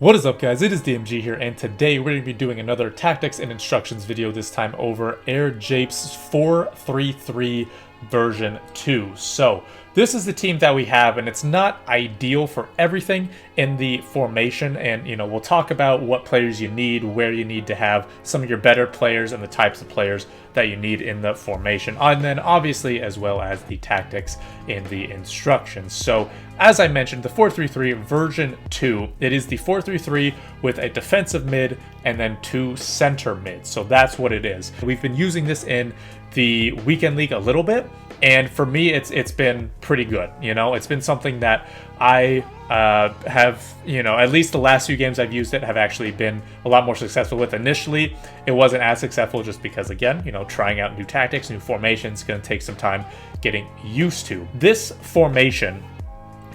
What is up, guys? It is DMG here, and today we're going to be doing another tactics and instructions video, this time over Air Japes 4-3-3 version 2. So this is the team that we have, and it's not ideal for everything in the formation, and we'll talk about what players you need, where you need to have some of your better players, and the types of players that you need in the formation, and then obviously as well as the tactics in the instructions. So as I mentioned, the 4-3-3 version 2, it is the 4-3-3 with a defensive mid and then two center mids. So that's what it is. We've been using this in the weekend league a little bit, and for me it's been pretty good. It's been something that I have, at least the last few games I've used it have actually been a lot more successful with. Initially it wasn't as successful just because, again, trying out new tactics, new formations, going to take some time getting used to. This formation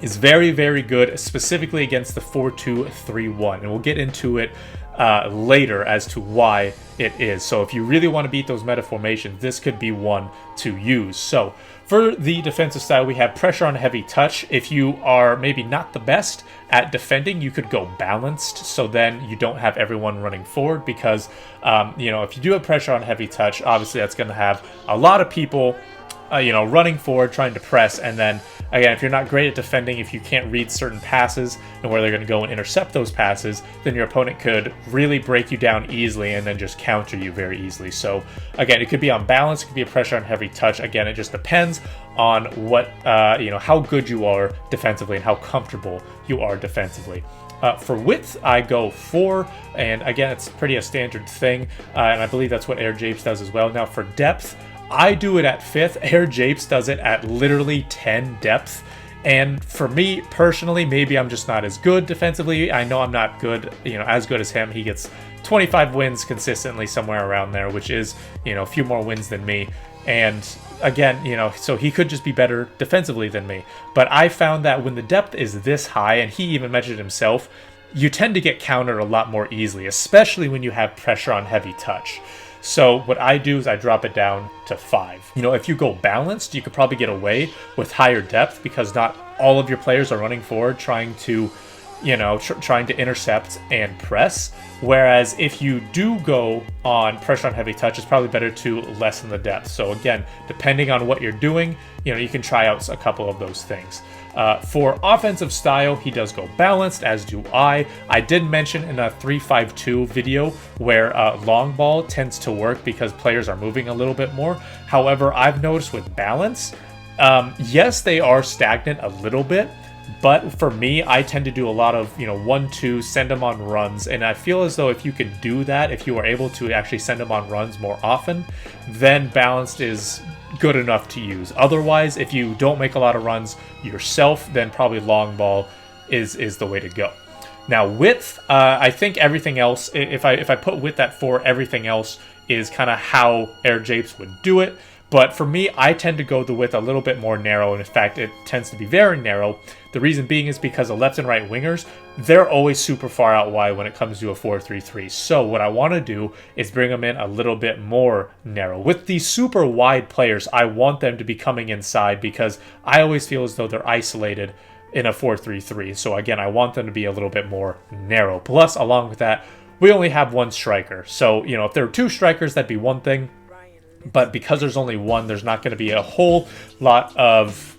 is very, very good, specifically against the 4-2-3-1, and we'll get into it later as to why it is. So if you really want to beat those meta formations, this could be one to use. So for the defensive style, we have pressure on heavy touch. If you are maybe not the best at defending, you could go balanced, so then you don't have everyone running forward, because if you do have pressure on heavy touch, obviously that's going to have a lot of people running forward, trying to press, and then again, if you're not great at defending, if you can't read certain passes and where they're going to go and intercept those passes, then your opponent could really break you down easily and then just counter you very easily. So again, it could be on balance, it could be a pressure on heavy touch. Again, it just depends on what how good you are defensively and how comfortable you are defensively. For width, I go 4, and again, it's pretty a standard thing, and I believe that's what Air Japes does as well. Now for depth, I do it at 5th. Air Japes does it at literally 10 depth. And for me personally, maybe I'm just not as good defensively. I know I'm not good, as good as him. He gets 25 wins consistently, somewhere around there, which is, a few more wins than me. And again, so he could just be better defensively than me. But I found that when the depth is this high, and he even mentioned himself, you tend to get countered a lot more easily, especially when you have pressure on heavy touch. So what I do is I drop it down to 5. If you go balanced, you could probably get away with higher depth, because not all of your players are running forward trying to, trying to intercept and press. Whereas if you do go on pressure on heavy touch, it's probably better to lessen the depth. So again, depending on what you're doing, you can try out a couple of those things. For offensive style, he does go balanced, as do I. I did mention in a 3-5-2 video where long ball tends to work because players are moving a little bit more. However, I've noticed with balance, yes, they are stagnant a little bit, but for me, I tend to do a lot of, 1-2, send them on runs. And I feel as though if you can do that, if you are able to actually send them on runs more often, then balanced is good enough to use. Otherwise, if you don't make a lot of runs yourself, then probably long ball is the way to go. Now width, I think everything else, if I put width at 4, everything else is kind of how Air Japes would do it. But for me, I tend to go the width a little bit more narrow, and in fact, it tends to be very narrow. The reason being is because the left and right wingers, they're always super far out wide when it comes to a 4-3-3. So what I want to do is bring them in a little bit more narrow. With these super wide players, I want them to be coming inside, because I always feel as though they're isolated in a 4-3-3. So again, I want them to be a little bit more narrow. Plus, along with that, we only have one striker. So, if there were 2 strikers, that'd be one thing. But because there's only one, there's not going to be a whole lot of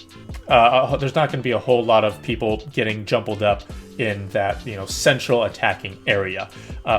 people getting jumbled up in that central attacking area.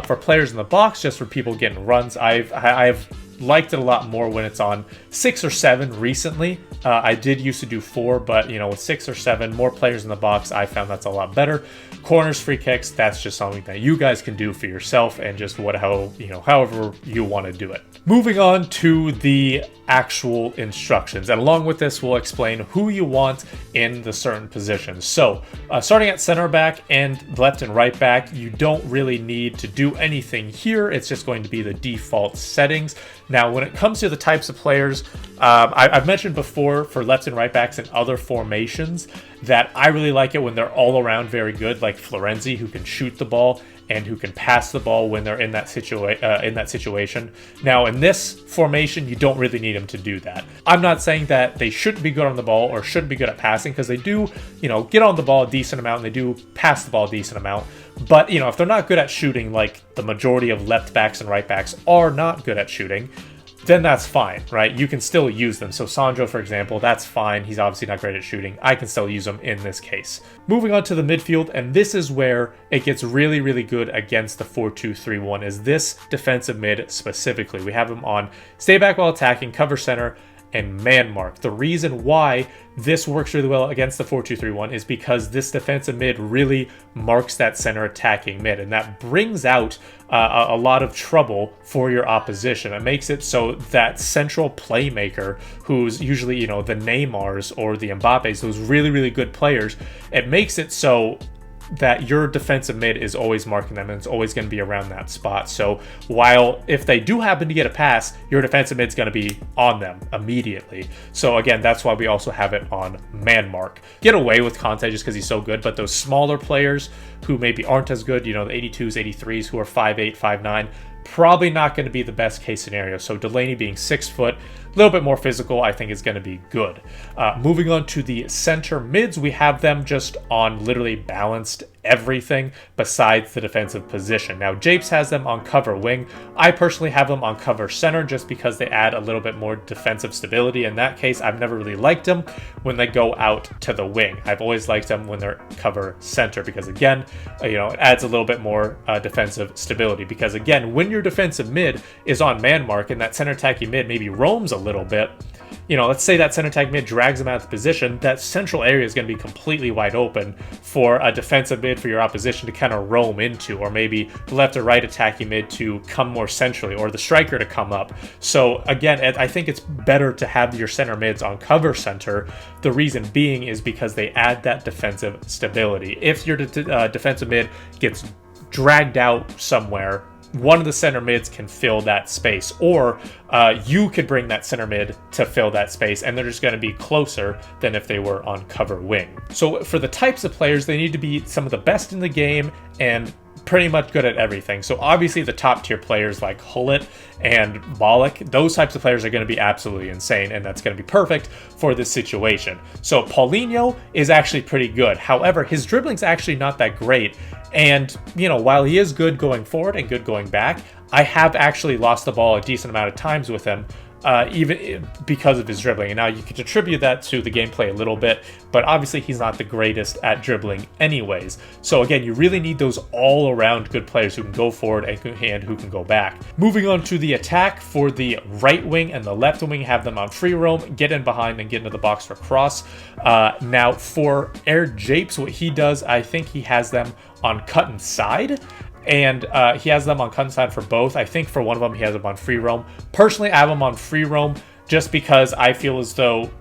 For players in the box, just for people getting runs, I've liked it a lot more when it's on 6 or 7 recently. I did used to do 4, but with 6 or 7 more players in the box, I found that's a lot better. Corners, free kicks, that's just something that you guys can do for yourself, and just however you want to do it. Moving on to the actual instructions, and along with this, we'll explain who you want in the certain positions. So starting at center back and left and right back, you don't really need to do anything here. It's just going to be the default settings. Now, when it comes to the types of players, I've mentioned before for left and right backs and other formations that I really like it when they're all around very good, like Florenzi, who can shoot the ball and who can pass the ball when they're in that situation. Now, in this formation, you don't really need them to do that. I'm not saying that they shouldn't be good on the ball or shouldn't be good at passing, because they do, get on the ball a decent amount and they do pass the ball a decent amount. But, you know, if they're not good at shooting, like the majority of left backs and right backs are not good at shooting, then that's fine, right? You can still use them. So Sandro, for example, that's fine. He's obviously not great at shooting. I can still use him in this case. Moving on to the midfield, and this is where it gets really, really good against the 4-2-3-1, is this defensive mid specifically. We have him on stay back while attacking, cover center, and man mark. The reason why this works really well against the 4-2-3-1 is because this defensive mid really marks that center attacking mid, and that brings out a lot of trouble for your opposition. It makes it so that central playmaker, who's usually, you know, the Neymars or the Mbappes, those really, really good players, it makes it so that your defensive mid is always marking them, and it's always going to be around that spot. So while if they do happen to get a pass, your defensive mid's going to be on them immediately. So again, that's why we also have it on man mark. Get away with Conte just because he's so good, but those smaller players who maybe aren't as good, you know, the 82s, 83s, who are 5'8", 5'9", probably not going to be the best case scenario. So Delaney being 6 foot, a little bit more physical, I think is going to be good. Moving on to the center mids, we have them just on literally balanced everything besides the defensive position. Now, Japes has them on cover wing. I personally have them on cover center just because they add a little bit more defensive stability. In that case, I've never really liked them when they go out to the wing. I've always liked them when they're cover center because, again, you know, it adds a little bit more defensive stability. Because, again, when your defensive mid is on man mark and that center attacking mid maybe roams a little bit, you know, let's say that center attack mid drags them out of the position, that central area is going to be completely wide open for a defensive mid for your opposition to kind of roam into, or maybe the left or right attacking mid to come more centrally, or the striker to come up. So again, I think it's better to have your center mids on cover center. The reason being is because they add that defensive stability. If your defensive mid gets dragged out somewhere, one of the center mids can fill that space, or you could bring that center mid to fill that space, and they're just going to be closer than if they were on cover wing. So for the types of players, they need to be some of the best in the game and pretty much good at everything. So obviously the top tier players like Hullet and Bollock, those types of players are going to be absolutely insane, and that's going to be perfect for this situation. So Paulinho is actually pretty good. However, his dribbling's actually not that great. And, you know, while he is good going forward and good going back, I have actually lost the ball a decent amount of times with him, even because of his dribbling. And now you can attribute that to the gameplay a little bit, but obviously he's not the greatest at dribbling anyways. So again, you really need those all-around good players who can go forward and who can go back. Moving on to the attack, for the right wing and the left wing, have them on free roam, get in behind and get into the box for cross. Now for Air Japes, what he does, I think he has them on cut inside. And he has them on cut inside for both. I think for one of them, he has them on free roam. Personally, I have them on free roam just because I feel as though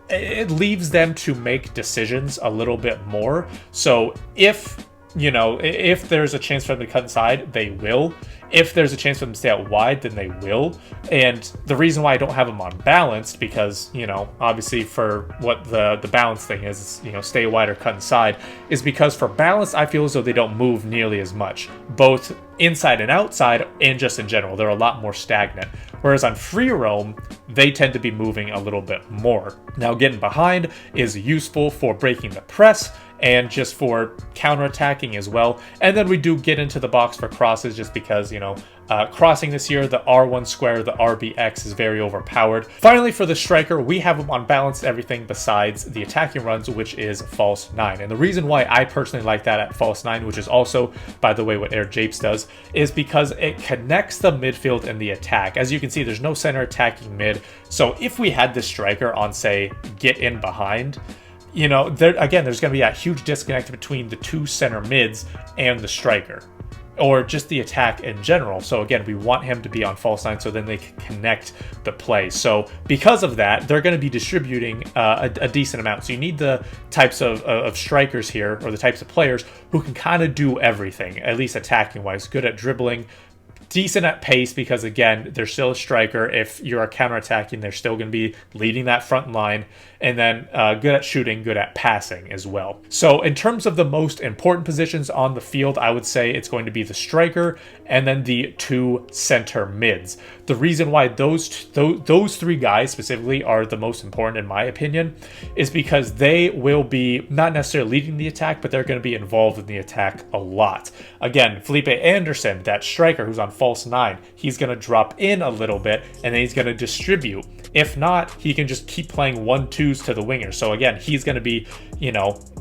it leaves them to make decisions a little bit more. So if, you know, if there's a chance for them to cut inside, they will. If there's a chance for them to stay out wide, then they will. And the reason why I don't have them on balanced, because, you know, obviously for what the balance thing is, you know, stay wide or cut inside, is because for balance, I feel as though they don't move nearly as much, both inside and outside, and just in general. They're a lot more stagnant. Whereas on free roam, they tend to be moving a little bit more. Now, getting behind is useful for breaking the press, and just for counterattacking as well. And then we do get into the box for crosses just because, you know, crossing this year, the R1 square, the RBX is very overpowered. Finally, for the striker, we have him on balanced everything besides the attacking runs, which is false 9. And the reason why I personally like that at false 9, which is also, by the way, what Air Japes does, is because it connects the midfield and the attack. As you can see, there's no center attacking mid. So if we had this striker on, say, get in behind, you know, there's going to be a huge disconnect between the two center mids and the striker, or just the attack in general. So again, we want him to be on false 9 so then they can connect the play. So because of that, they're going to be distributing a decent amount. So you need the types of strikers here, or the types of players who can kind of do everything, at least attacking wise, good at dribbling, decent at pace because, again, they're still a striker. If you're counterattacking, they're still going to be leading that front line. And then good at shooting, good at passing as well. So in terms of the most important positions on the field, I would say it's going to be the striker and then the 2 center mids. The reason why those three guys specifically are the most important, in my opinion, is because they will be not necessarily leading the attack, but they're going to be involved in the attack a lot. Again, Felipe Anderson, that striker who's on false 9, he's going to drop in a little bit and then he's going to distribute. If not, he can just keep playing 1-2s to the winger. So again, he's going to be,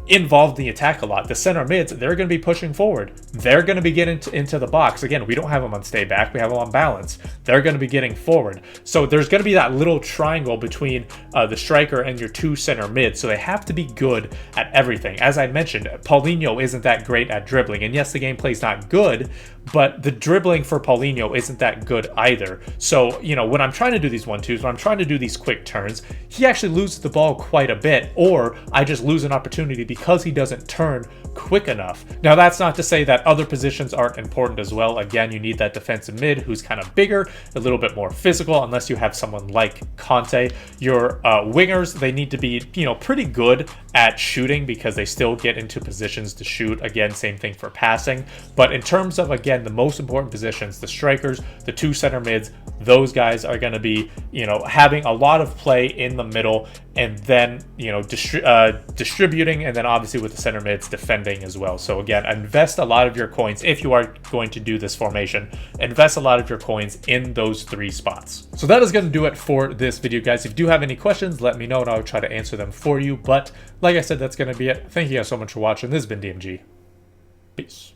involved in the attack a lot. The center mids, they're going to be pushing forward. They're going to be getting into the box. Again, we don't have them on stay back. We have them on balance. They're going to be getting forward. So there's going to be that little triangle between the striker and your 2 center mids. So they have to be good at everything. As I mentioned, Paulinho isn't that great at dribbling. And yes, the gameplay's not good, but the dribbling for Paulinho isn't that good either. So, when I'm trying to do these 1-2s, when I'm trying to do these quick turns, he actually loses the ball quite a bit, or I just lose an opportunity because he doesn't turn quick enough. Now, that's not to say that other positions aren't important as well. Again, you need that defensive mid who's kind of bigger, a little bit more physical, unless you have someone like Conte. Your wingers, they need to be, pretty good at shooting because they still get into positions to shoot. Again, same thing for passing. But in terms of, again, the most important positions, the strikers, the 2 center mids, those guys are going to be, having a lot of play in the middle, and then, distributing, and then obviously with the center mids, defending as well. So again, invest a lot of your coins if you are going to do this formation. Invest a lot of your coins in those 3 spots. So that is going to do it for this video, guys. If you do have any questions, let me know and I'll try to answer them for you. But like I said, that's going to be it. Thank you guys so much for watching. This has been DMG. Peace.